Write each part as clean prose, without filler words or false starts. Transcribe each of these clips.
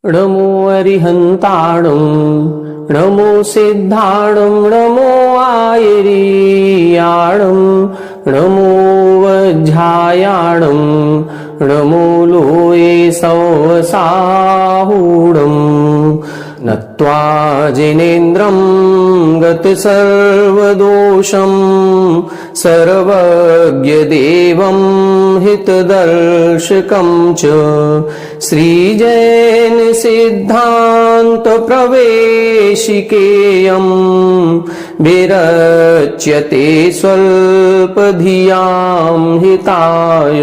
नमो अरिहन्ताणं नमो सिद्धाणं नमो आयर्याणं नमो वज्झायाणं नमो लोये सवसाहूणं नत्वा जिनेन्द्रं गतसर्वदोषं सर्वज्ञदेवं हितदर्शकं च श्रीजैन सिद्धान्त प्रवेशिकेयं विरच्यते स्वल्पधियां हिताय।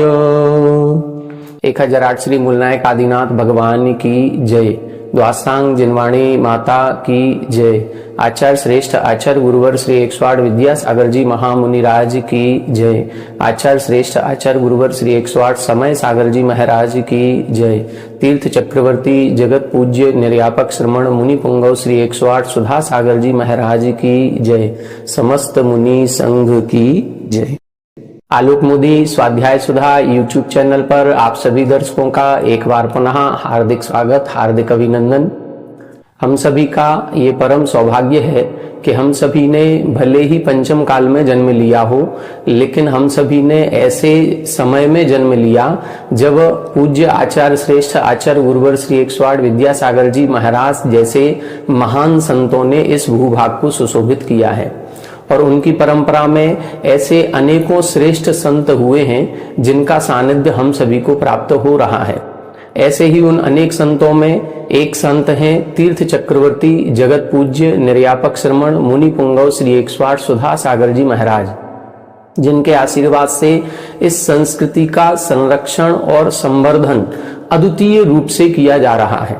1008 श्री मूलनायक आदिनाथ भगवान की जय। द्वासांग जिनवाणी माता की जय। आचार्य श्रेष्ठ आचार्य गुरुवर श्री 108 विद्यासागर जी महामुनिराज की जय। आचार्य श्रेष्ठ आचार्य गुरुवर श्री 108 समय सागर जी महाराज की जय। तीर्थ चक्रवर्ती जगत पूज्य निर्यापक श्रमण मुनि पुंगव श्री 108 सुधा सागर जी महाराज की जय। समस्त मुनि संघ की जय। आलोक मोदी स्वाध्याय सुधा यूट्यूब चैनल पर आप सभी दर्शकों का एक बार पुनः हार्दिक स्वागत, हार्दिक अभिनंदन। हम सभी का ये परम सौभाग्य है कि हम सभी ने भले ही पंचम काल में जन्म लिया हो, लेकिन हम सभी ने ऐसे समय में जन्म लिया जब पूज्य आचार्य श्रेष्ठ आचार्य गुरुवर श्री 108 विद्यासागर जी महाराज जैसे महान संतों ने इस भूभाग को सुशोभित किया है। और उनकी परंपरा में ऐसे अनेकों श्रेष्ठ संत हुए हैं जिनका सानिध्य हम सभी को प्राप्त हो रहा है। ऐसे ही उन अनेक संतों में एक संत हैं तीर्थ चक्रवर्ती जगत पूज्य निर्यापक श्रमण मुनि पुंगव श्री 108 सुधा सागर जी महाराज, जिनके आशीर्वाद से इस संस्कृति का संरक्षण और संवर्धन अद्वितीय रूप से किया जा रहा है।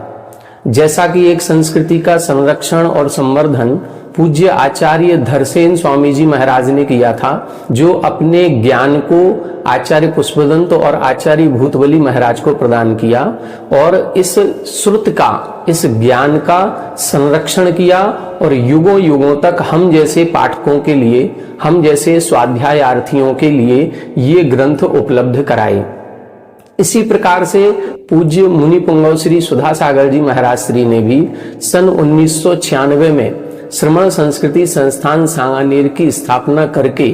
जैसा कि एक संस्कृति का संरक्षण और संवर्धन पूज्य आचार्य धरसेन स्वामी जी महाराज ने किया था, जो अपने ज्ञान को आचार्य पुष्पदंत और आचार्य भूतबली महाराज को प्रदान किया और इस श्रुत का, इस ज्ञान का संरक्षण किया और युगों युगों तक हम जैसे पाठकों के लिए, हम जैसे स्वाध्यायार्थियों के लिए ये ग्रंथ उपलब्ध कराए। इसी प्रकार से पूज्य मुनि पुंगव श्री सुधा सागर जी महाराज श्री ने भी सन 1996 में श्रमण संस्कृति संस्थान सांगानेर की स्थापना करके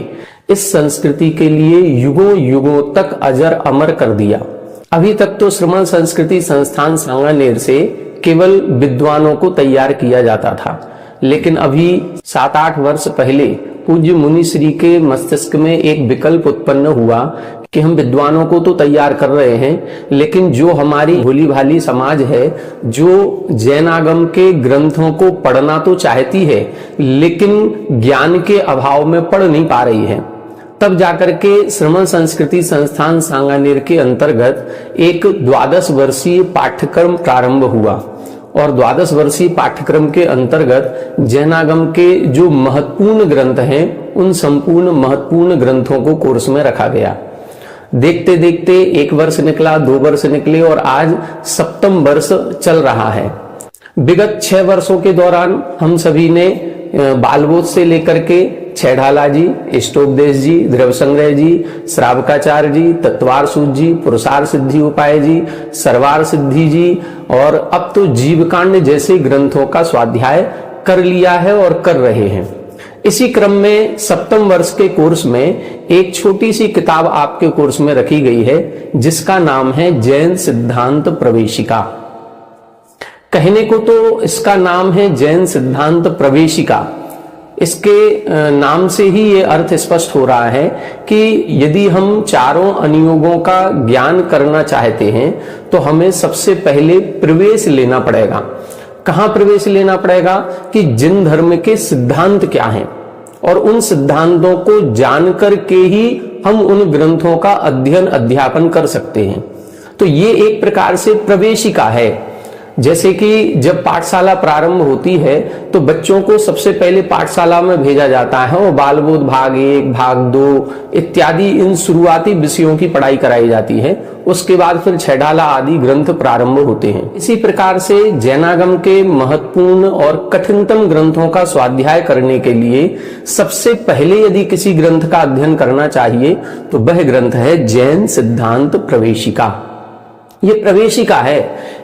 इस संस्कृति के लिए युगों युगों तक अजर अमर कर दिया। अभी तक तो श्रमण संस्कृति संस्थान सांगानेर से केवल विद्वानों को तैयार किया जाता था, लेकिन अभी 7-8 वर्ष पहले पूज्य मुनि श्री के मस्तिष्क में एक विकल्प उत्पन्न हुआ कि हम विद्वानों को तो तैयार कर रहे हैं, लेकिन जो हमारी भोली भाली समाज है, जो जैनागम के ग्रंथों को पढ़ना तो चाहती है लेकिन ज्ञान के अभाव में पढ़ नहीं पा रही है, तब जाकर के श्रमण संस्कृति संस्थान सांगानेर के अंतर्गत एक 12 वर्षीय पाठ्यक्रम प्रारंभ हुआ। और 12 वर्षीय पाठ्यक्रम के अंतर्गत जैनागम के जो महत्वपूर्ण ग्रंथ हैं, उन संपूर्ण महत्वपूर्ण ग्रंथों को कोर्स में रखा गया। देखते देखते 1 वर्ष निकला, 2 वर्ष निकले और आज 7वां वर्ष चल रहा है। विगत 6 वर्षों के दौरान हम सभी ने बालबोध से लेकर के छैढाला जी, इष्टोपदेश जी, द्रव्य संग्रह जी, श्रावकाचार्य जी, तत्वार सूत जी, पुरुषार सिद्धि उपाय जी, सर्वार सिद्धि जी और अब तो जीवकांड जैसे ग्रंथों का स्वाध्याय कर लिया है और कर रहे हैं। इसी क्रम में 7वें वर्ष के कोर्स में एक छोटी सी किताब आपके कोर्स में रखी गई है, जिसका नाम है जैन सिद्धांत प्रवेशिका। कहने को तो इसका नाम है जैन सिद्धांत प्रवेशिका। इसके नाम से ही ये अर्थ स्पष्ट हो रहा है कि यदि हम चारों अनुयोगों का ज्ञान करना चाहते हैं तो हमें सबसे पहले प्रवेश लेना पड़ेगा। कहाँ प्रवेश लेना पड़ेगा कि जिन धर्म के सिद्धांत क्या हैं, और उन सिद्धांतों को जानकर के ही हम उन ग्रंथों का अध्ययन अध्यापन कर सकते हैं। तो ये एक प्रकार से प्रवेशिका है। जैसे कि जब पाठशाला प्रारंभ होती है तो बच्चों को सबसे पहले पाठशाला में भेजा जाता है और बालबोध भाग 1, भाग 2 इत्यादि इन शुरुआती विषयों की पढ़ाई कराई जाती है। उसके बाद फिर छैढाला आदि ग्रंथ प्रारंभ होते हैं। इसी प्रकार से जैनागम के महत्वपूर्ण और कठिनतम ग्रंथों का स्वाध्याय करने के लिए सबसे पहले यदि किसी ग्रंथ का अध्ययन करना चाहिए तो वह ग्रंथ है जैन सिद्धांत प्रवेशिका। ये प्रवेशिका है,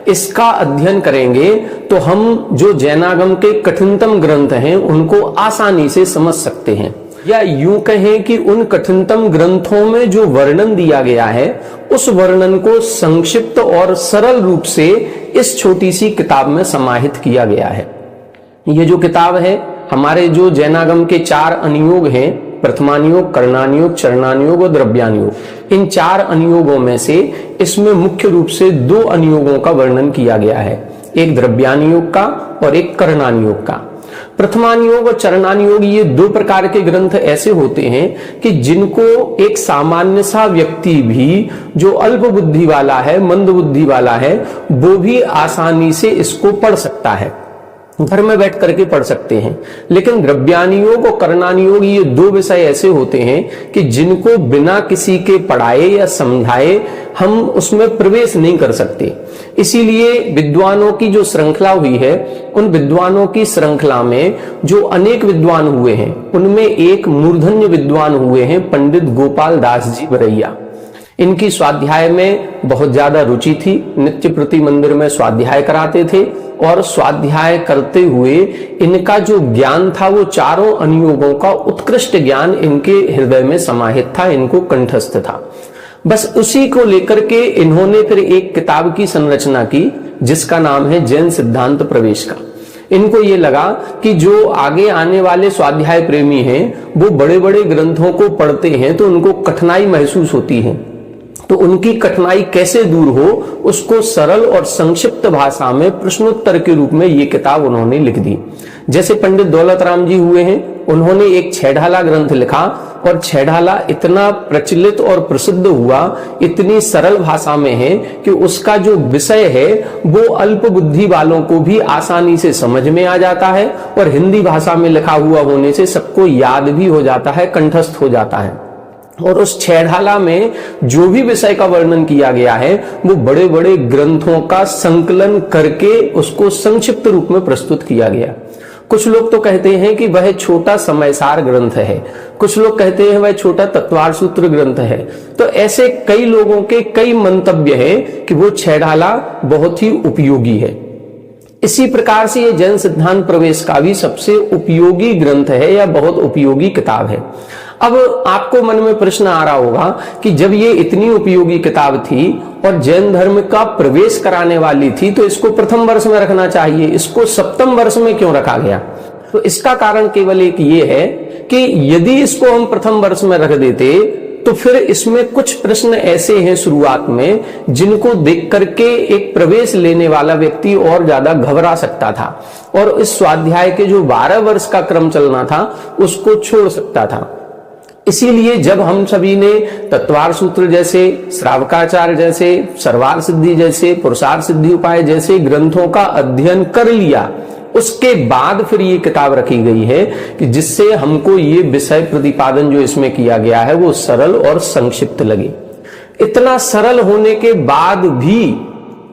इसका अध्ययन करेंगे तो हम जो जैनागम के कठिनतम ग्रंथ हैं उनको आसानी से समझ सकते हैं, या यूं कहें कि उन कठिनतम ग्रंथों में जो वर्णन दिया गया है उस वर्णन को संक्षिप्त और सरल रूप से इस छोटी सी किताब में समाहित किया गया है। ये जो किताब है, हमारे जो जैनागम के 4 अनुयोग हैं, प्रथमानुयोग, कर्णानुयोग, चरणानुयोग और द्रव्यानुयोग, इन 4 अनुयोगों में से इसमें मुख्य रूप से 2 अनुयोगों का वर्णन किया गया है, एक द्रव्यानुयोग का और एक कर्णानुयोग का। प्रथमानुयोग और चरणानुयोग ये 2 प्रकार के ग्रंथ ऐसे होते हैं कि जिनको एक सामान्य सा व्यक्ति भी जो अल्प बुद्धि वाला है, मंद बुद्धि वाला है, वो भी आसानी से इसको पढ़ सकता है, घर में बैठ करके पढ़ सकते हैं। लेकिन द्रव्यानुयोग और कर्णानुयोग ये 2 विषय ऐसे होते हैं कि जिनको बिना किसी के पढ़ाए या समझाए हम उसमें प्रवेश नहीं कर सकते। इसीलिए विद्वानों की जो श्रृंखला हुई है, उन विद्वानों की श्रृंखला में जो अनेक विद्वान हुए हैं उनमें एक मूर्धन्य विद्वान हुए हैं पंडित गोपाल दास जी बरैया। इनकी स्वाध्याय में बहुत ज्यादा रुचि थी, नित्य प्रति मंदिर में स्वाध्याय कराते थे और स्वाध्याय करते हुए इनका जो ज्ञान था वो 4 अनुयोगों का उत्कृष्ट ज्ञान इनके हृदय में समाहित था, इनको कंठस्थ था। बस उसी को लेकर के इन्होंने फिर एक किताब की संरचना की जिसका नाम है जैन सिद्धांत प्रवेश का। इनको ये लगा कि जो आगे आने वाले स्वाध्याय प्रेमी हैं वो बड़े बड़े ग्रंथों को पढ़ते हैं तो उनको कठिनाई महसूस होती है, तो उनकी कठिनाई कैसे दूर हो उसको सरल और संक्षिप्त भाषा में प्रश्नोत्तर के रूप में ये किताब उन्होंने लिख दी। जैसे पंडित दौलत राम जी हुए हैं, उन्होंने एक छैढाला ग्रंथ लिखा और छैढाला इतना प्रचलित और प्रसिद्ध हुआ, इतनी सरल भाषा में है कि उसका जो विषय है वो अल्प बुद्धि वालों को भी आसानी से समझ में आ जाता है और हिंदी भाषा में लिखा हुआ होने से सबको याद भी हो जाता है, कंठस्थ हो जाता है। और उस छैढाला में जो भी विषय का वर्णन किया गया है वो बड़े बड़े ग्रंथों का संकलन करके उसको संक्षिप्त रूप में प्रस्तुत किया गया। कुछ लोग तो कहते हैं कि वह छोटा समयसार ग्रंथ है, कुछ लोग कहते हैं वह छोटा तत्वार सूत्र ग्रंथ है। तो ऐसे कई लोगों के कई मंतव्य हैं कि वो छैढाला बहुत ही उपयोगी है। इसी प्रकार से ये जैन सिद्धांत प्रवेश का भी सबसे उपयोगी ग्रंथ है या बहुत उपयोगी किताब है। अब आपको मन में प्रश्न आ रहा होगा कि जब ये इतनी उपयोगी किताब थी और जैन धर्म का प्रवेश कराने वाली थी तो इसको प्रथम वर्ष में रखना चाहिए, इसको सप्तम वर्ष में क्यों रखा गया? तो इसका कारण केवल एक ये है कि यदि इसको हम प्रथम वर्ष में रख देते तो फिर इसमें कुछ प्रश्न ऐसे हैं शुरुआत में जिनको देख करके एक प्रवेश लेने वाला व्यक्ति और ज्यादा घबरा सकता था और इस स्वाध्याय के जो 12 वर्ष का क्रम चलना था उसको छोड़ सकता था। इसीलिए जब हम सभी ने तत्वार सूत्र जैसे, श्रावकाचार जैसे, सर्वार सिद्धि जैसे, पुरुषार्थ सिद्धि उपाय जैसे ग्रंथों का अध्ययन कर लिया, उसके बाद फिर ये किताब रखी गई है कि जिससे हमको ये विषय प्रतिपादन जो इसमें किया गया है वो सरल और संक्षिप्त लगे। इतना सरल होने के बाद भी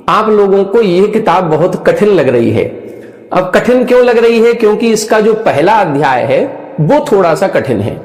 आप लोगों को ये किताब बहुत कठिन लग रही है। अब कठिन क्यों लग रही है? क्योंकि इसका जो पहला अध्याय है वो थोड़ा सा कठिन है।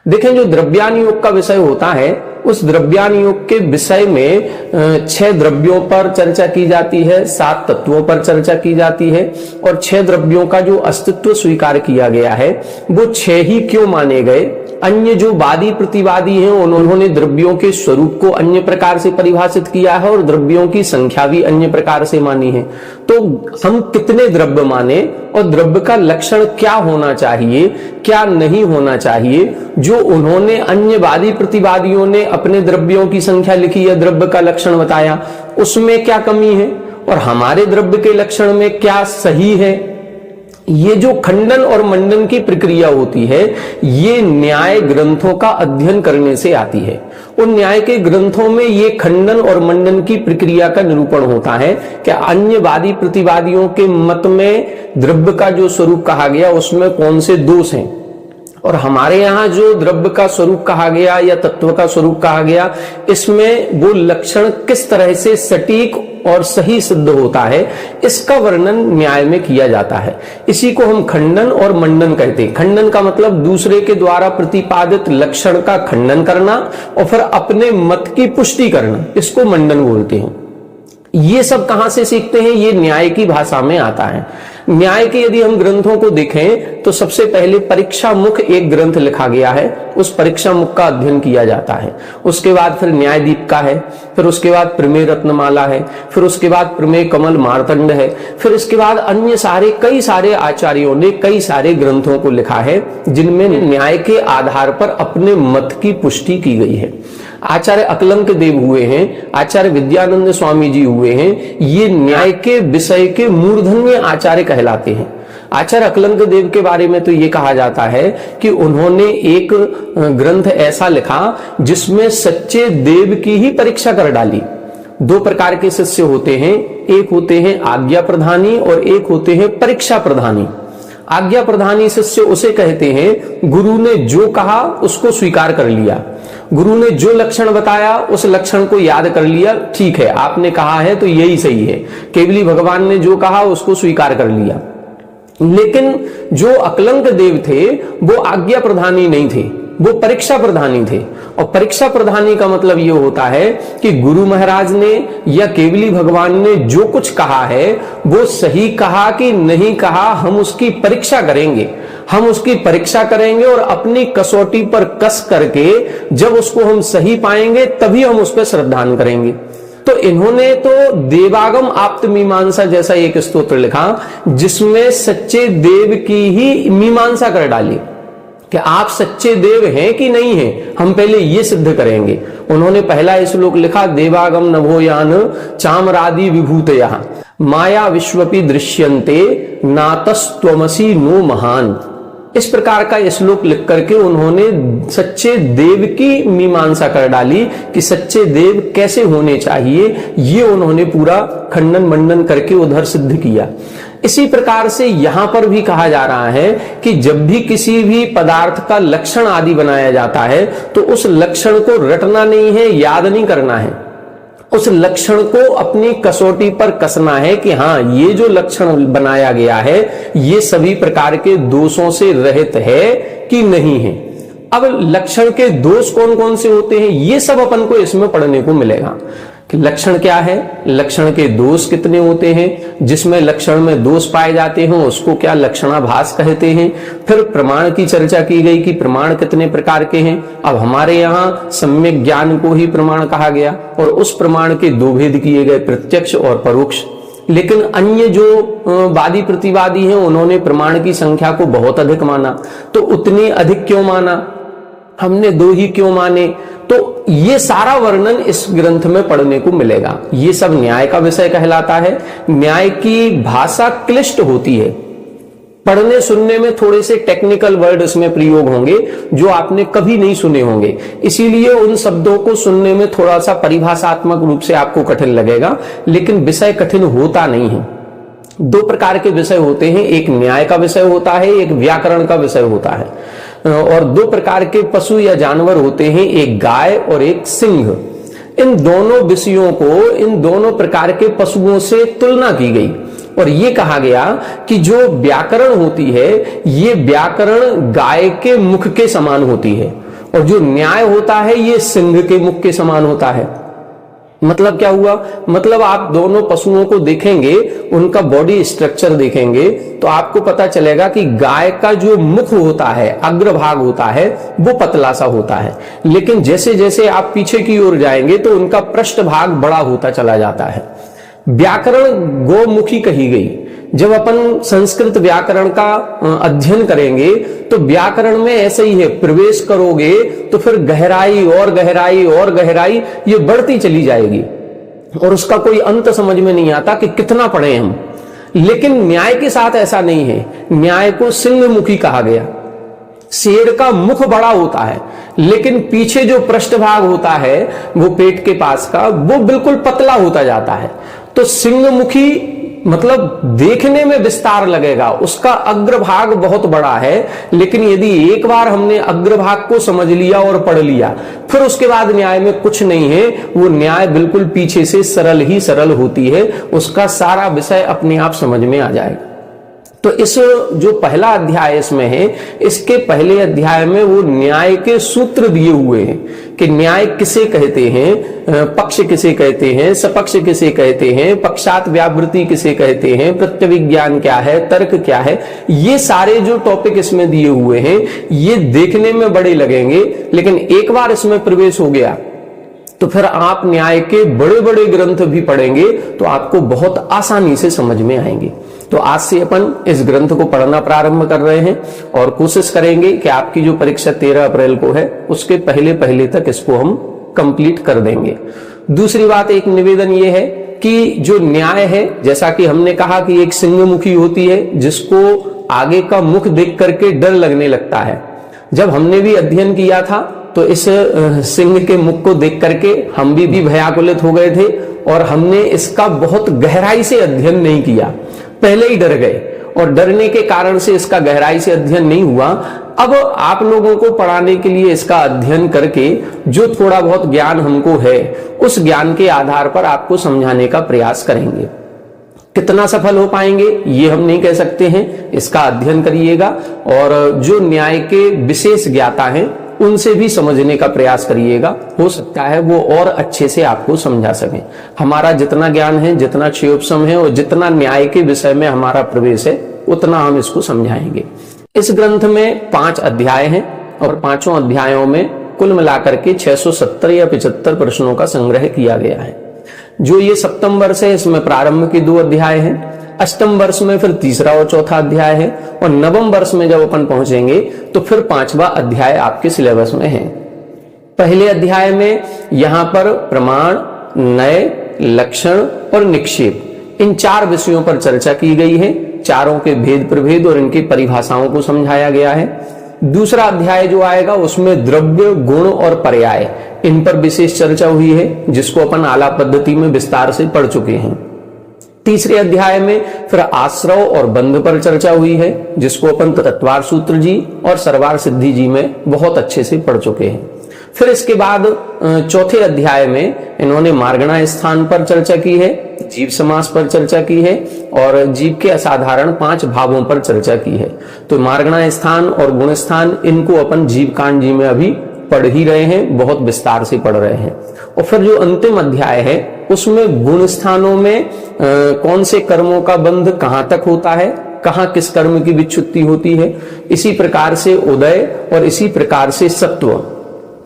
देखें, जो द्रव्यानुयोग का विषय होता है उस द्रव्यानुयोग के विषय में 6 द्रव्यों पर चर्चा की जाती है, 7 तत्वों पर चर्चा की जाती है और 6 द्रव्यों का जो अस्तित्व स्वीकार किया गया है वो 6 ही क्यों माने गए। अन्य जो वादी प्रतिवादी हैं उन्होंने द्रव्यों के स्वरूप को अन्य प्रकार से परिभाषित किया है और द्रव्यों की संख्या भी अन्य प्रकार से मानी है। तो हम कितने द्रव्य माने और द्रव्य का लक्षण क्या होना चाहिए, क्या नहीं होना चाहिए, जो उन्होंने अन्य वादी प्रतिवादियों ने अपने द्रव्यों की संख्या लिखी है, द्रव्य का लक्षण बताया, उसमें क्या कमी है और हमारे द्रव्य के लक्षण में क्या सही है। ये जो खंडन और मंडन की प्रक्रिया होती है ये न्याय ग्रंथों का अध्ययन करने से आती है। उन न्याय के ग्रंथों में ये खंडन और मंडन की प्रक्रिया का निरूपण होता है कि अन्य वादी प्रतिवादियों के मत में द्रव्य का जो स्वरूप कहा गया उसमें कौन से दोष हैं और हमारे यहाँ जो द्रव्य का स्वरूप कहा गया या तत्व का स्वरूप कहा गया इसमें वो लक्षण किस तरह से सटीक और सही सिद्ध होता है, इसका वर्णन न्याय में किया जाता है। इसी को हम खंडन और मंडन कहते हैं। खंडन का मतलब दूसरे के द्वारा प्रतिपादित लक्षण का खंडन करना और फिर अपने मत की पुष्टि करना, इसको मंडन बोलते हैं। ये सब कहां से सीखते हैं? ये न्याय की भाषा में आता है। न्याय के यदि हम ग्रंथों को देखें तो सबसे पहले परीक्षा मुख एक ग्रंथ लिखा गया है, उस परीक्षा मुख का अध्ययन किया जाता है। उसके बाद फिर न्यायदीप का है, फिर उसके बाद प्रमेय रत्नमाला है, फिर उसके बाद प्रमेय कमल मार्तंड है, फिर इसके बाद अन्य सारे कई सारे आचार्यों ने कई सारे ग्रंथों को लिखा है जिनमें न्याय के आधार पर अपने मत की पुष्टि की गई है। आचार्य अकलंक देव हुए हैं, आचार्य विद्यानंद स्वामी जी हुए हैं, ये न्याय के विषय के मूर्धन्य आचार्य कहलाते हैं। आचार्य अकलंक देव के बारे में तो ये कहा जाता है कि उन्होंने एक ग्रंथ ऐसा लिखा जिसमें सच्चे देव की ही परीक्षा कर डाली। दो प्रकार के शिष्य होते हैं, एक होते हैं आज्ञा प्रधानी और एक होते हैं परीक्षा प्रधानी। आज्ञा प्रधानी शिष्य उसे कहते हैं गुरु ने जो कहा उसको स्वीकार कर लिया, गुरु ने जो लक्षण बताया उस लक्षण को याद कर लिया, ठीक है आपने कहा है तो यही सही है। केवली भगवान ने जो कहा उसको स्वीकार कर लिया। लेकिन जो अकलंक देव थे वो आज्ञा प्रधानी नहीं थे, वो परीक्षा प्रधानी थे। और परीक्षा प्रधानी का मतलब ये होता है कि गुरु महाराज ने या केवली भगवान ने जो कुछ कहा है वो सही कहा कि नहीं कहा, हम उसकी परीक्षा करेंगे। हम उसकी परीक्षा करेंगे और अपनी कसौटी पर कस करके जब उसको हम सही पाएंगे तभी हम उस पर श्रद्धान करेंगे। तो इन्होंने तो देवागम आप्त मीमांसा जैसा एक स्तोत्र लिखा जिसमें सच्चे देव की ही मीमांसा कर डाली कि आप सच्चे देव हैं कि नहीं हैं, हम पहले ये सिद्ध करेंगे। उन्होंने पहला श्लोक लिखा देवागम नभोयान चामरादि विभूतयः माया विश्वपि दृश्यन्ते नातस्त्वमसि नो महान। इस प्रकार का श्लोक लिख करके उन्होंने सच्चे देव की मीमांसा कर डाली कि सच्चे देव कैसे होने चाहिए, ये उन्होंने पूरा खंडन मंडन करके उधर सिद्ध किया। इसी प्रकार से यहां पर भी कहा जा रहा है कि जब भी किसी भी पदार्थ का लक्षण आदि बनाया जाता है तो उस लक्षण को रटना नहीं है, याद नहीं करना है, उस लक्षण को अपनी कसौटी पर कसना है कि हाँ ये जो लक्षण बनाया गया है ये सभी प्रकार के दोषों से रहित है कि नहीं है। अब लक्षण के दोष कौन कौन से होते हैं ये सब अपन को इसमें पढ़ने को मिलेगा कि लक्षण क्या है, लक्षण के दोष कितने होते हैं, जिसमें लक्षण में दोष पाए जाते हैं उसको क्या लक्षणाभास कहते हैं। फिर प्रमाण की चर्चा की गई कि प्रमाण कितने प्रकार के हैं। अब हमारे यहाँ सम्यक ज्ञान को ही प्रमाण कहा गया और उस प्रमाण के दो भेद किए गए, प्रत्यक्ष और परोक्ष। लेकिन अन्य जो वादी प्रतिवादी हैं उन्होंने प्रमाण की संख्या को बहुत अधिक माना। तो उतनी अधिक क्यों माना, हमने दो ही क्यों माने? तो ये सारा वर्णन इस ग्रंथ में पढ़ने को मिलेगा। ये सब न्याय का विषय कहलाता है। न्याय की भाषा क्लिष्ट होती है, पढ़ने सुनने में थोड़े से टेक्निकल वर्ड इसमें प्रयोग होंगे जो आपने कभी नहीं सुने होंगे, इसीलिए उन शब्दों को सुनने में थोड़ा सा परिभाषात्मक रूप से आपको कठिन लगेगा, लेकिन विषय कठिन होता नहीं है। दो प्रकार के विषय होते हैं, एक न्याय का विषय होता है, एक व्याकरण का विषय होता है। और दो प्रकार के पशु या जानवर होते हैं, एक गाय और एक सिंह। इन दोनों विषयों को इन दोनों प्रकार के पशुओं से तुलना की गई और ये कहा गया कि जो व्याकरण होती है ये व्याकरण गाय के मुख के समान होती है और जो न्याय होता है ये सिंह के मुख के समान होता है। मतलब क्या हुआ, मतलब आप दोनों पशुओं को देखेंगे, उनका बॉडी स्ट्रक्चर देखेंगे तो आपको पता चलेगा कि गाय का जो मुख होता है, अग्रभाग होता है, वो पतला सा होता है, लेकिन जैसे जैसे आप पीछे की ओर जाएंगे तो उनका पृष्ठभाग बड़ा होता चला जाता है। व्याकरण गोमुखी कही गई। जब अपन संस्कृत व्याकरण का अध्ययन करेंगे तो व्याकरण में ऐसे ही है, प्रवेश करोगे तो फिर गहराई और गहराई और गहराई ये बढ़ती चली जाएगी और उसका कोई अंत समझ में नहीं आता कि कितना पढ़े हम। लेकिन न्याय के साथ ऐसा नहीं है। न्याय को सिंहमुखी कहा गया। शेर का मुख बड़ा होता है लेकिन पीछे जो पृष्ठभाग होता है वो पेट के पास का वो बिल्कुल पतला होता जाता है। तो सिंहमुखी मतलब देखने में विस्तार लगेगा, उसका अग्रभाग बहुत बड़ा है, लेकिन यदि एक बार हमने अग्रभाग को समझ लिया और पढ़ लिया फिर उसके बाद न्याय में कुछ नहीं है, वो न्याय बिल्कुल पीछे से सरल ही सरल होती है, उसका सारा विषय अपने आप समझ में आ जाएगा। तो इस जो पहला अध्याय इसमें है, इसके पहले अध्याय में वो न्याय के सूत्र दिए हुए हैं कि न्याय किसे कहते हैं, पक्ष किसे कहते हैं, सपक्ष किसे कहते हैं, पक्षात व्यावृत्ति किसे कहते हैं, प्रत्यविज्ञान क्या है, तर्क क्या है। ये सारे जो टॉपिक इसमें दिए हुए हैं ये देखने में बड़े लगेंगे, लेकिन एक बार इसमें प्रवेश हो गया तो फिर आप न्याय के बड़े बड़े ग्रंथ भी पढ़ेंगे तो आपको बहुत आसानी से समझ में आएंगे। तो आज से अपन इस ग्रंथ को पढ़ना प्रारंभ कर रहे हैं और कोशिश करेंगे कि आपकी जो परीक्षा 13 अप्रैल को है उसके पहले तक इसको हम कंप्लीट कर देंगे। दूसरी बात, एक निवेदन ये है कि जो न्याय है, जैसा कि हमने कहा कि एक सिंहमुखी होती है जिसको आगे का मुख देख करके डर लगने लगता है। जब हमने भी अध्ययन किया था तो इस सिंह के मुख को देख करके हम भी भयाकुलित हो गए थे और हमने इसका बहुत गहराई से अध्ययन नहीं किया, पहले ही डर गए और डरने के कारण से इसका गहराई से अध्ययन नहीं हुआ। अब आप लोगों को पढ़ाने के लिए इसका अध्ययन करके जो थोड़ा बहुत ज्ञान हमको है उस ज्ञान के आधार पर आपको समझाने का प्रयास करेंगे। कितना सफल हो पाएंगे ये हम नहीं कह सकते हैं, इसका अध्ययन करिएगा और जो न्याय के विशेष ज्ञाता हैं उनसे भी समझने का प्रयास करिएगा, हो सकता है वो और अच्छे से आपको समझा सकें। हमारा जितना ज्ञान है, जितना क्षयोपशम है और जितना न्याय के विषय में हमारा प्रवेश है उतना हम इसको समझाएंगे। इस ग्रंथ में 5 अध्याय हैं और 5 अध्यायों में कुल मिलाकर के 670 या 75 प्रश्नों का संग्रह किया गया है। जो ये सप्तम वर्ष है इसमें प्रारंभ के 2 अध्याय हैं, अष्टम वर्ष में फिर तीसरा और चौथा अध्याय है और नवम वर्ष में जब अपन पहुंचेंगे तो फिर 5वां अध्याय आपके सिलेबस में है। पहले अध्याय में यहां पर प्रमाण, नय, लक्षण और निक्षेप, इन 4 विषयों पर चर्चा की गई है। चारों के भेद प्रभेद और इनकी परिभाषाओं को समझाया गया है। दूसरा अध्याय जो आएगा उसमें द्रव्य, गुण और पर्याय, इन पर विशेष चर्चा हुई है जिसको अपन आलाप पद्धति में विस्तार से पढ़ चुके हैं। तीसरे अध्याय में फिर आश्रव और बंध पर चर्चा हुई है जिसको अपन तत्वार सूत्र जी और सर्वार सिद्धि जी में बहुत अच्छे से पढ़ चुके हैं। फिर इसके बाद चौथे अध्याय में इन्होंने मार्गणा स्थान पर चर्चा की है, जीव समास पर चर्चा की है और जीव के असाधारण 5 भावों पर चर्चा की है। तो मार्गणा स्थान और गुण स्थान इनको अपन जीव कांड जी में अभी पढ़ ही रहे हैं, बहुत विस्तार से पढ़ रहे हैं। और फिर जो अंतिम अध्याय है उसमें गुण स्थानों में कौन से कर्मों का बंध कहां तक होता है, कहां किस कर्म की विच्छुत्ति होती है, इसी प्रकार से उदय और इसी प्रकार से सत्व,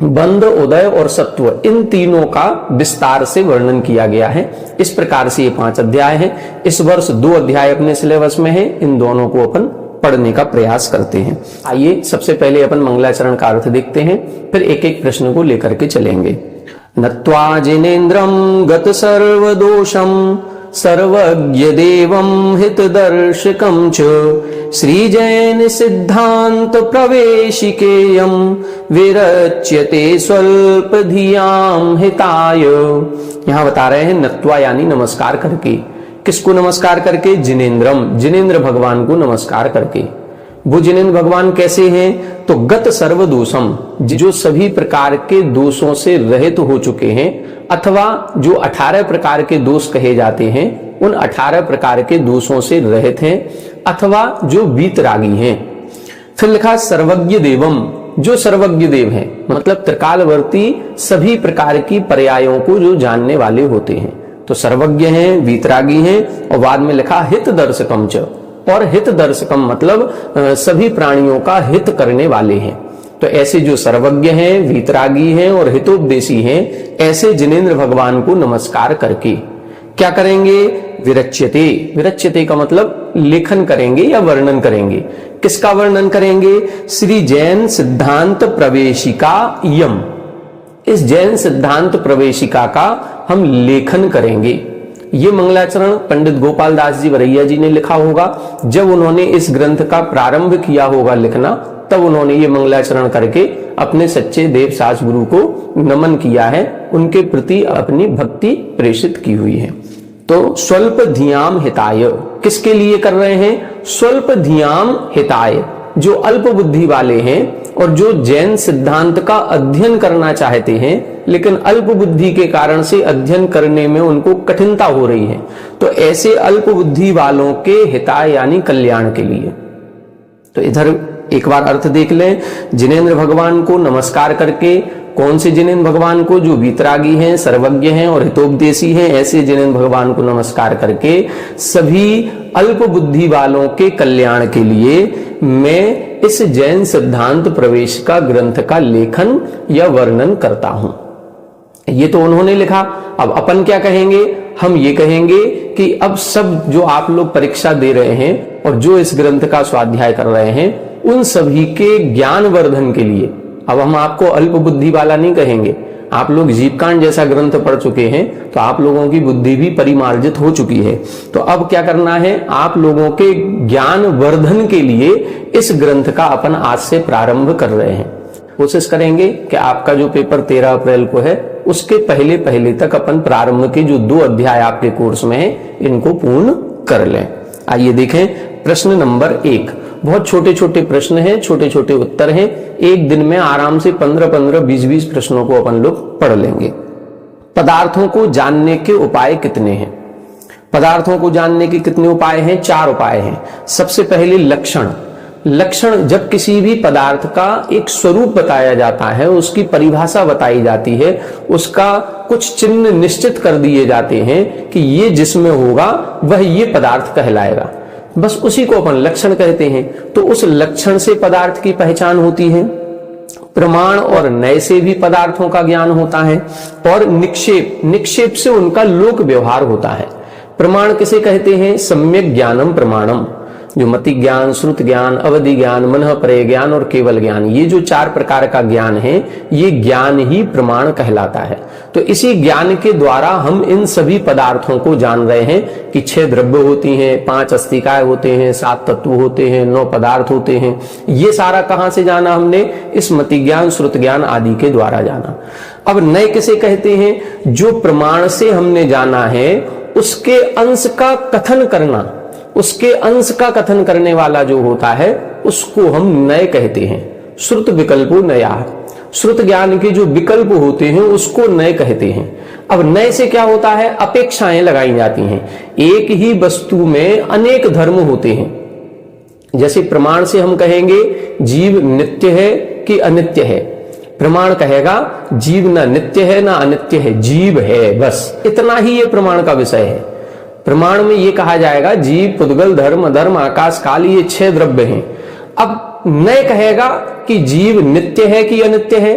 बंध, उदय और सत्व, इन तीनों का विस्तार से वर्णन किया गया है। इस प्रकार से ये 5 अध्याय हैं। इस वर्ष 2 अध्याय अपने सिलेबस में है, इन दोनों को अपन पढ़ने का प्रयास करते हैं। आइए सबसे पहले अपन मंगलाचरण का अर्थ देखते हैं, फिर एक एक प्रश्न को लेकर के चलेंगे। नत्वा जिनेन्द्रं गत सर्वदोषं सर्वज्ञ देवं हितदर्शकं च श्रीजैन सिद्धांत प्रवेशिकेयं विरच्यते स्वल्प धियां हिताय। यहाँ बता रहे हैं नत्वा यानी नमस्कार करके। किसको नमस्कार करके? जिनेन्द्रम, जिनेन्द्र भगवान को नमस्कार करके। वो जिनेन्द्र भगवान कैसे हैं? तो गत सर्वदोषम, जो सभी प्रकार के दोषों से रहित हो चुके हैं, अथवा जो 18 प्रकार के दोष कहे जाते हैं उन 18 प्रकार के दोषों से रहित हैं, अथवा जो वीतरागी हैं। फिर लिखा सर्वज्ञ देवम, जो सर्वज्ञ देव हैं, मतलब त्रिकालवर्ती सभी प्रकार की पर्यायों को जो जानने वाले होते हैं। तो सर्वज्ञ हैं, वीतरागी हैं और बाद में लिखा हित दर्शकम च, और हित दर्शकम मतलब सभी प्राणियों का हित करने वाले हैं। तो ऐसे जो सर्वज्ञ हैं, वीतरागी हैं और हितोपदेशी हैं, ऐसे जिनेन्द्र भगवान को नमस्कार करके क्या करेंगे? विरच्यते, विरच्यते का मतलब लेखन करेंगे या वर्णन करेंगे। किसका वर्णन करेंगे? श्री जैन सिद्धांत प्रवेशिका यम, इस जैन सिद्धांत प्रवेशिका का हम लेखन करेंगे। ये मंगलाचरण पंडित गोपाल दास जी वरैया जी ने लिखा होगा। जब उन्होंने इस ग्रंथ का प्रारंभ किया होगा लिखना, तब उन्होंने ये मंगलाचरण करके अपने सच्चे देव सास गुरु को नमन किया है, उनके प्रति अपनी भक्ति प्रेषित की हुई है। तो स्वल्प धियाम हिताय, किसके लिए कर रहे हैं? स्वल्प धियाम हिताय, जो अल्प बुद्धि वाले हैं और जो जैन सिद्धांत का अध्ययन करना चाहते हैं, लेकिन अल्प बुद्धि के कारण से अध्ययन करने में उनको कठिनता हो रही है। तो ऐसे अल्प बुद्धि वालों के हिताय यानी कल्याण के लिए। तो इधर एक बार अर्थ देख लें। जिनेंद्र भगवान को नमस्कार करके, कौन से जिनेंद्र भगवान को? जो वीतरागी हैं, सर्वज्ञ हैं और हितोपदेशी हैं, ऐसे जिनेंद्र भगवान को नमस्कार करके सभी अल्प बुद्धि वालों के कल्याण के लिए मैं इस जैन सिद्धांत प्रवेश का ग्रंथ का लेखन या वर्णन करता हूं। ये तो उन्होंने लिखा। अब अपन क्या कहेंगे? हम ये कहेंगे कि अब सब जो आप लोग परीक्षा दे रहे हैं और जो इस ग्रंथ का स्वाध्याय कर रहे हैं, उन सभी के ज्ञान वर्धन के लिए, अब हम आपको अल्प बुद्धि वाला नहीं कहेंगे। आप लोग जीवकांड जैसा ग्रंथ पढ़ चुके हैं, तो आप लोगों की बुद्धि भी परिमार्जित हो चुकी है। तो अब क्या करना है? आप लोगों के ज्ञान वर्धन के लिए इस ग्रंथ का अपन आज से प्रारंभ कर रहे हैं। कोशिश करेंगे कि आपका जो पेपर 13 अप्रैल को है, उसके पहले पहले तक अपन प्रारंभ के जो 2 अध्याय आपके कोर्स में है, इनको पूर्ण कर लें। आइए देखें प्रश्न नंबर 1। बहुत छोटे छोटे प्रश्न हैं, छोटे छोटे उत्तर हैं। एक दिन में आराम से 15-15, 20-20 प्रश्नों को अपन लोग पढ़ लेंगे। पदार्थों को जानने के उपाय कितने हैं? पदार्थों को जानने के कितने उपाय हैं? 4 उपाय हैं। सबसे पहले लक्षण। लक्षण, जब किसी भी पदार्थ का एक स्वरूप बताया जाता है, उसकी परिभाषा बताई जाती है, उसका कुछ चिन्ह निश्चित कर दिए जाते हैं कि ये जिसमें होगा वह ये पदार्थ कहलाएगा, बस उसी को अपन लक्षण कहते हैं। तो उस लक्षण से पदार्थ की पहचान होती है। प्रमाण और नय से भी पदार्थों का ज्ञान होता है। और निक्षेप, निक्षेप से उनका लोक व्यवहार होता है। प्रमाण किसे कहते हैं? सम्यक ज्ञानम प्रमाणम। जो मति ज्ञान, श्रुत ज्ञान, अवधि ज्ञान, मनः परे ज्ञान और केवल ज्ञान, ये जो 4 प्रकार का ज्ञान है, ये ज्ञान ही प्रमाण कहलाता है। तो इसी ज्ञान के द्वारा हम इन सभी पदार्थों को जान रहे हैं कि 6 द्रव्य होती हैं, 5 अस्तिकाएं होते हैं, 7 तत्व होते हैं, 9 पदार्थ होते हैं। ये सारा कहां से जाना हमने? इस मति ज्ञान, श्रुत ज्ञान आदि के द्वारा जाना। अब नय किसे कहते हैं? जो प्रमाण से हमने जाना है, उसके अंश का कथन करना, उसके अंश का कथन करने वाला जो होता है, उसको हम नय कहते हैं। श्रुत विकल्पो नया। श्रुत ज्ञान के जो विकल्प होते हैं, उसको नय कहते हैं। अब नय से क्या होता है? अपेक्षाएं लगाई जाती हैं। एक ही वस्तु में अनेक धर्म होते हैं। जैसे प्रमाण से हम कहेंगे जीव नित्य है कि अनित्य है। प्रमाण कहेगा जीव ना नित्य है ना अनित्य है, जीव है, बस इतना ही ये प्रमाण का विषय है। प्रमाण में ये कहा जाएगा जीव, पुद्गल, धर्म, अधर्म, आकाश, काल, ये 6 द्रव्य हैं। अब नय कहेगा कि जीव नित्य है कि अनित्य है,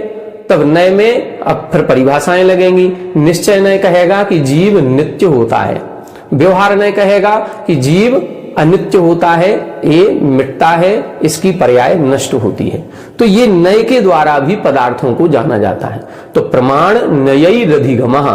तब नय में अब फिर परिभाषाएं लगेंगी। निश्चय नय कहेगा कि जीव नित्य होता है। व्यवहार नय कहेगा कि जीव अनित्य होता है, ये मिटता है, इसकी पर्याय नष्ट होती है। तो ये नय के द्वारा भी पदार्थों को जाना जाता है। तो प्रमाण नयैरधिगमः,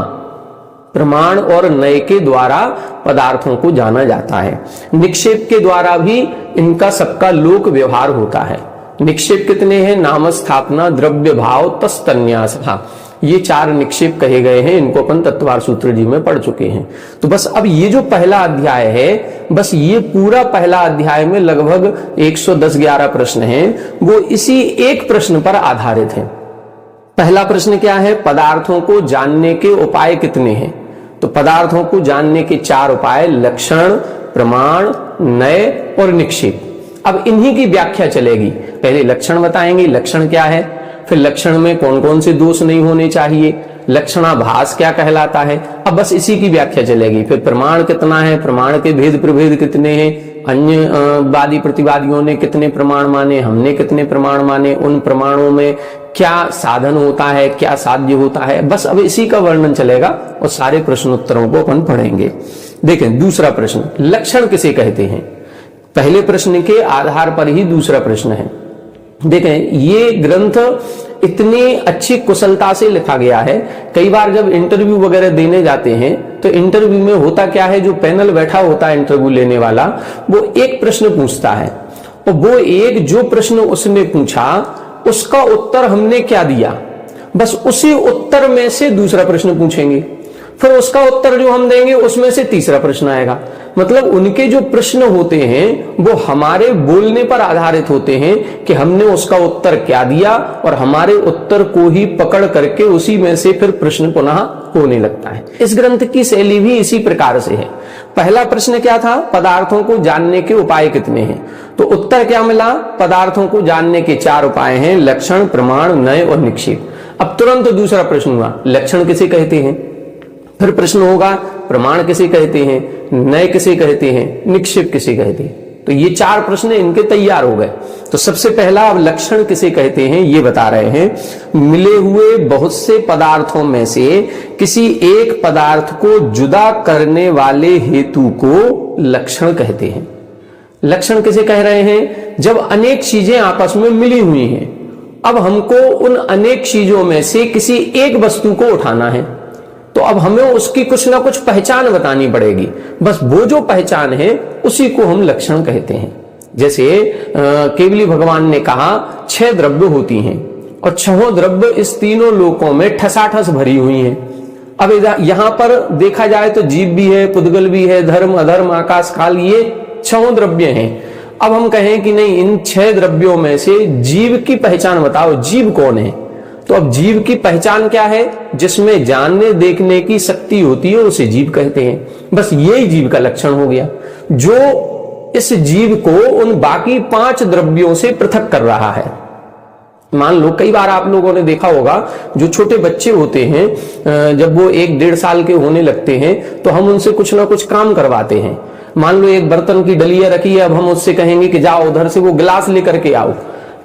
प्रमाण और नय के द्वारा पदार्थों को जाना जाता है। निक्षेप के द्वारा भी इनका सबका लोक व्यवहार होता है। निक्षेप कितने हैं? नाम स्थापना, द्रव्य भाव, तस्तन्यास। हाँ, ये 4 निक्षेप कहे गए हैं। इनको अपन तत्वार सूत्र जी में पढ़ चुके हैं। तो बस अब ये जो पहला अध्याय है, बस ये पूरा पहला अध्याय में लगभग 110-11 प्रश्न हैं, वो इसी एक प्रश्न पर आधारित है। पहला प्रश्न क्या है? पदार्थों को जानने के उपाय कितने हैं? तो पदार्थों को जानने के 4 उपाय, लक्षण, प्रमाण, नय और निक्षेप। अब इन्हीं की व्याख्या चलेगी। पहले लक्षण बताएंगे, लक्षण क्या है, फिर लक्षण में कौन कौन से दोष नहीं होने चाहिए, लक्षणाभास क्या कहलाता है, अब बस इसी की व्याख्या चलेगी। फिर प्रमाण कितना है, प्रमाण के भेद प्रभेद कितने हैं, अन्य वादी प्रतिवादियों ने कितने प्रमाण माने, हमने कितने प्रमाण माने, उन प्रमाणों में क्या साधन होता है, क्या साध्य होता है, बस अब इसी का वर्णन चलेगा और सारे प्रश्नोत्तरों को अपन पढ़ेंगे। देखें दूसरा प्रश्न, लक्षण किसे कहते हैं? पहले प्रश्न के आधार पर ही दूसरा प्रश्न है। देखें ये ग्रंथ इतनी अच्छी कुशलता से लिखा गया है। कई बार जब इंटरव्यू वगैरह देने जाते हैं तो इंटरव्यू में होता क्या है, जो पैनल बैठा होता है इंटरव्यू लेने वाला, वो एक प्रश्न पूछता है और वो एक जो प्रश्न उसने पूछा उसका उत्तर हमने क्या दिया, बस उसी उत्तर में से दूसरा प्रश्न पूछेंगे। फिर उसका उत्तर जो हम देंगे उसमें से तीसरा प्रश्न आएगा। मतलब उनके जो प्रश्न होते हैं वो हमारे बोलने पर आधारित होते हैं कि हमने उसका उत्तर क्या दिया, और हमारे उत्तर को ही पकड़ करके उसी में से फिर प्रश्न पुनः होने लगता है। इस ग्रंथ की शैली भी इसी प्रकार से है। पहला प्रश्न क्या था? पदार्थों को जानने के उपाय कितने हैं? तो उत्तर क्या मिला? पदार्थों को जानने के 4 उपाय हैं, लक्षण, प्रमाण, नय और निक्षेप। अब तुरंत दूसरा प्रश्न हुआ, लक्षण किसे कहते हैं? फिर प्रश्न होगा, प्रमाण किसे कहते हैं, नय किसे कहते हैं, निक्षेप किसे कहते हैं? तो ये 4 प्रश्न इनके तैयार हो गए। तो सबसे पहला, अब लक्षण किसे कहते हैं ये बता रहे हैं। मिले हुए बहुत से पदार्थों में से किसी एक पदार्थ को जुदा करने वाले हेतु को लक्षण कहते हैं। लक्षण किसे कह रहे हैं? जब अनेक चीजें आपस में मिली हुई हैं, अब हमको उन अनेक चीजों में से किसी एक वस्तु को उठाना है, तो अब हमें उसकी कुछ ना कुछ पहचान बतानी पड़ेगी। बस वो जो पहचान है उसी को हम लक्षण कहते हैं। जैसे केवली भगवान ने कहा 6 द्रव्य होती हैं, और 6 द्रव्य इस तीनों लोकों में ठसाठस भरी हुई हैं। अब यहां पर देखा जाए तो जीव भी है, पुद्गल भी है, धर्म, अधर्म, आकाश, काल, ये 6 द्रव्य हैं। अब हम कहें कि नहीं, इन 6 द्रव्यों में से जीव की पहचान बताओ, जीव कौन है? तो अब जीव की पहचान क्या है? जिसमें जानने देखने की शक्ति होती है उसे जीव कहते हैं। बस यही जीव का लक्षण हो गया, जो इस जीव को उन बाकी 5 द्रव्यों से पृथक कर रहा है। मान लो कई बार आप लोगों ने देखा होगा, जो छोटे बच्चे होते हैं, जब वो 1-1.5 साल के होने लगते हैं तो हम उनसे कुछ ना कुछ काम करवाते हैं। मान लो एक बर्तन की डलिया रखी है, अब हम उससे कहेंगे कि जाओ उधर से वो गिलास लेकर के आओ।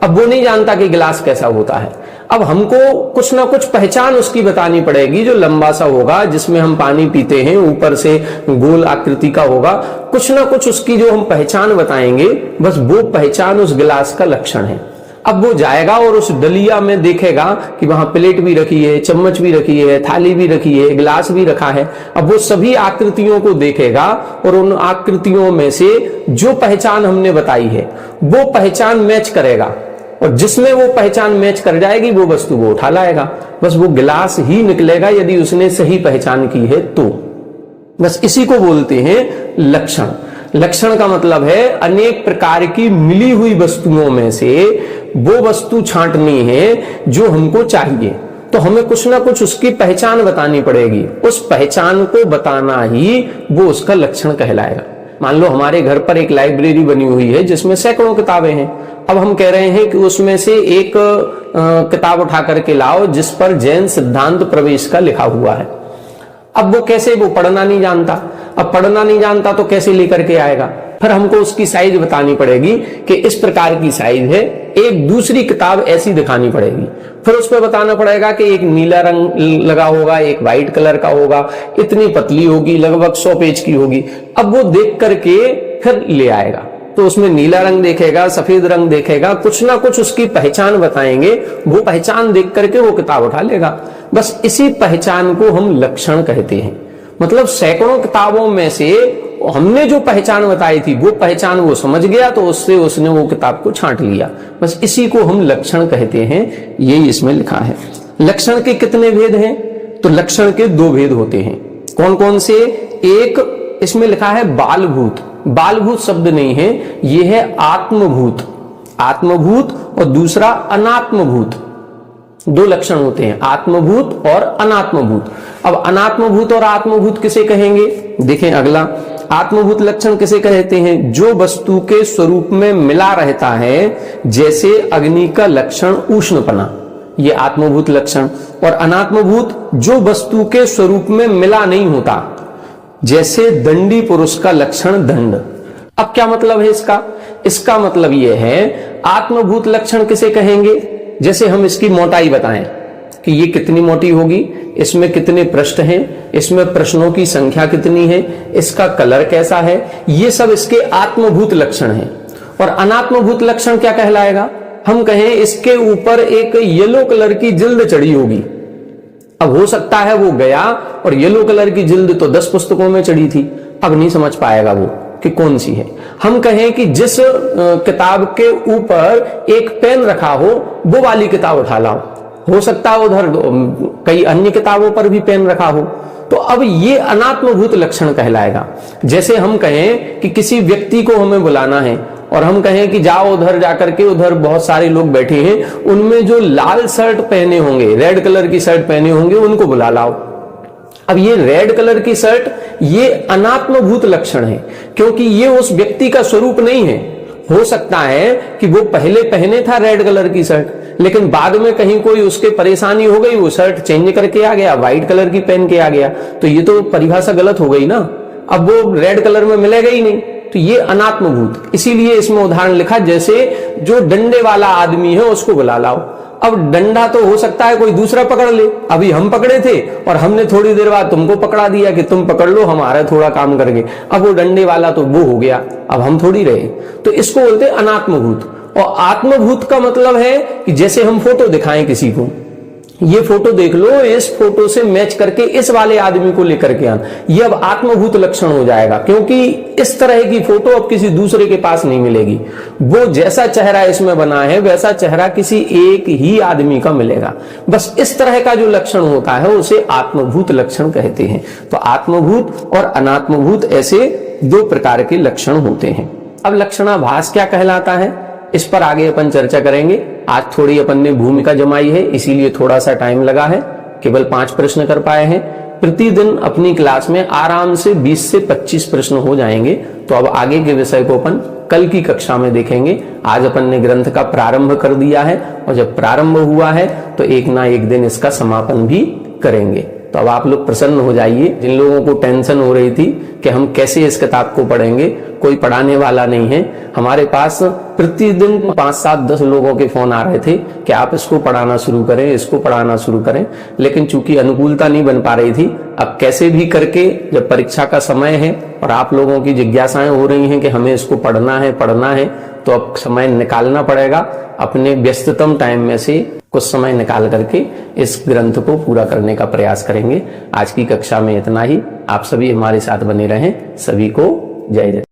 अब वो नहीं जानता कि गिलास कैसा होता है। अब हमको कुछ ना कुछ पहचान उसकी बतानी पड़ेगी, जो लंबा सा होगा, जिसमें हम पानी पीते हैं, ऊपर से गोल आकृति का होगा। कुछ ना कुछ उसकी जो हम पहचान बताएंगे, बस वो पहचान उस गिलास का लक्षण है। अब वो जाएगा और उस डलिया में देखेगा कि वहां प्लेट भी रखी है, चम्मच भी रखी है, थाली भी रखी है, गिलास भी रखा है। अब वो सभी आकृतियों को देखेगा और उन आकृतियों में से जो पहचान हमने बताई है वो पहचान मैच करेगा, और जिसमें वो पहचान मैच कर जाएगी वो वस्तु वो उठा लाएगा। बस वो गिलास ही निकलेगा यदि उसने सही पहचान की है तो। बस इसी को बोलते हैं लक्षण। लक्षण का मतलब है अनेक प्रकार की मिली हुई वस्तुओं में से वो वस्तु छांटनी है जो हमको चाहिए, तो हमें कुछ ना कुछ उसकी पहचान बतानी पड़ेगी। उस पहचान को बताना ही वो उसका लक्षण कहलाएगा। मान लो हमारे घर पर एक लाइब्रेरी बनी हुई है जिसमें सैकड़ों किताबें हैं। अब हम कह रहे हैं कि उसमें से एक किताब उठा करके लाओ जिस पर जैन सिद्धांत प्रवेश का लिखा हुआ है। अब वो कैसे, वो पढ़ना नहीं जानता। अब पढ़ना नहीं जानता तो कैसे लेकर के आएगा? फिर हमको उसकी साइज बतानी पड़ेगी कि इस प्रकार की साइज है। एक दूसरी किताब ऐसी दिखानी पड़ेगी, फिर उस पर बताना पड़ेगा कि एक नीला रंग लगा होगा, एक व्हाइट कलर का होगा, इतनी पतली होगी, लगभग 100 पेज की होगी। अब वो देख करके फिर ले आएगा, तो उसमें नीला रंग देखेगा, सफेद रंग देखेगा, कुछ ना कुछ उसकी पहचान बताएंगे, वो पहचान देख करके वो किताब उठा लेगा। बस इसी पहचान को हम लक्षण कहते हैं। मतलब सैकड़ों किताबों में से हमने जो पहचान बताई थी वो पहचान वो समझ गया, तो उससे उसने वो किताब को छांट लिया। बस इसी को हम लक्षण कहते हैं। यही इसमें लिखा है। लक्षण के कितने भेद हैं? तो लक्षण के 2 भेद होते हैं। कौन कौन से? एक इसमें लिखा है बालभूत। बालभूत शब्द नहीं है, ये है आत्मभूत। आत्मभूत और दूसरा अनात्मभूत। 2 लक्षण होते हैं, आत्मभूत और अनात्मभूत। अब अनात्मभूत और आत्मभूत किसे कहेंगे? देखें अगला, आत्मभूत लक्षण किसे कहते हैं? जो वस्तु के स्वरूप में मिला रहता है, जैसे अग्नि का लक्षण उष्णपना, ये आत्मभूत लक्षण। और अनात्मभूत जो वस्तु के स्वरूप में मिला नहीं होता, जैसे दंडी पुरुष का लक्षण दंड। अब क्या मतलब है इसका? इसका मतलब यह है, आत्मभूत लक्षण किसे कहेंगे? जैसे हम इसकी मोटाई बताएं कि ये कितनी मोटी होगी, इसमें कितने पृष्ठ हैं, इसमें प्रश्नों की संख्या कितनी है, इसका कलर कैसा है, ये सब इसके आत्मभूत लक्षण हैं। और अनात्मभूत लक्षण क्या कहलाएगा? हम कहें इसके ऊपर एक येलो कलर की जिल्द चढ़ी होगी। अब हो सकता है वो गया और येलो कलर की जिल्द तो 10 पुस्तकों में चढ़ी थी, अब नहीं समझ पाएगा वो कि कौन सी है। हम कहें कि जिस किताब के ऊपर एक पेन रखा हो वो वाली किताब उठा लाओ, हो सकता है उधर कई अन्य किताबों पर भी पेन रखा हो, तो अब ये अनात्मभूत लक्षण कहलाएगा। जैसे हम कहें कि किसी व्यक्ति को हमें बुलाना है और हम कहें कि जाओ उधर जाकर के, उधर बहुत सारे लोग बैठे हैं, उनमें जो लाल शर्ट पहने होंगे, रेड कलर की शर्ट पहने होंगे, उनको बुला लाओ। अब ये रेड कलर की शर्ट ये अनात्मभूत लक्षण है, क्योंकि ये उस व्यक्ति का स्वरूप नहीं है। हो सकता है कि वो पहले पहने था रेड कलर की शर्ट, लेकिन बाद में कहीं कोई उसके परेशानी हो गई, वो शर्ट चेंज करके आ गया, व्हाइट कलर की पहन के आ गया, तो ये तो परिभाषा गलत हो गई ना। अब वो रेड कलर में मिलेगा ही नहीं, तो ये अनात्मभूत। इसीलिए इसमें उदाहरण लिखा, जैसे जो डंडे वाला आदमी है उसको बुला लाओ। अब डंडा तो हो सकता है कोई दूसरा पकड़ ले, अभी हम पकड़े थे और हमने थोड़ी देर बाद तुमको पकड़ा दिया कि तुम पकड़ लो, हमारा थोड़ा काम करके। अब वो डंडे वाला तो वो हो गया, अब हम थोड़ी रहे। तो इसको बोलते हैं अनात्मभूत। और आत्मभूत का मतलब है कि जैसे हम फोटो दिखाएं किसी को, ये फोटो देख लो, इस फोटो से मैच करके इस वाले आदमी को लेकर के आना, ये अब आत्मभूत लक्षण हो जाएगा, क्योंकि इस तरह की फोटो अब किसी दूसरे के पास नहीं मिलेगी। वो जैसा चेहरा इसमें बना है वैसा चेहरा किसी एक ही आदमी का मिलेगा। बस इस तरह का जो लक्षण होता है उसे आत्मभूत लक्षण कहते हैं। तो आत्मभूत और अनात्मभूत ऐसे दो प्रकार के लक्षण होते हैं। अब लक्षणाभास क्या कहलाता है, इस पर आगे अपन चर्चा करेंगे। आज थोड़ी अपन ने भूमिका जमाई है, इसीलिए थोड़ा सा टाइम लगा है, केवल 5 प्रश्न कर पाए हैं। प्रतिदिन अपनी क्लास में आराम से 20 से 25 प्रश्न हो जाएंगे। तो अब आगे के विषय को अपन कल की कक्षा में देखेंगे। आज अपन ने ग्रंथ का प्रारंभ कर दिया है और जब प्रारंभ हुआ है तो एक ना एक दिन इसका समापन भी करेंगे। तो अब आप लोग प्रसन्न हो जाइए। जिन लोगों को टेंशन हो रही थी कि हम कैसे इस किताब को पढ़ेंगे, कोई पढ़ाने वाला नहीं है। हमारे पास प्रतिदिन 5, 7, 10 लोगों के फोन आ रहे थे कि आप इसको पढ़ाना शुरू करें, इसको पढ़ाना शुरू करें, लेकिन चूंकि अनुकूलता नहीं बन पा रही थी, अब कैसे भी करके जब परीक्षा का समय है और आप लोगों की जिज्ञासाएं हो रही हैं कि हमें इसको पढ़ना है, तो अब समय निकालना पड़ेगा। अपने व्यस्ततम टाइम में से कुछ समय निकाल करके इस ग्रंथ को पूरा करने का प्रयास करेंगे। आज की कक्षा में इतना ही। आप सभी हमारे साथ बने रहें। सभी को जय जय।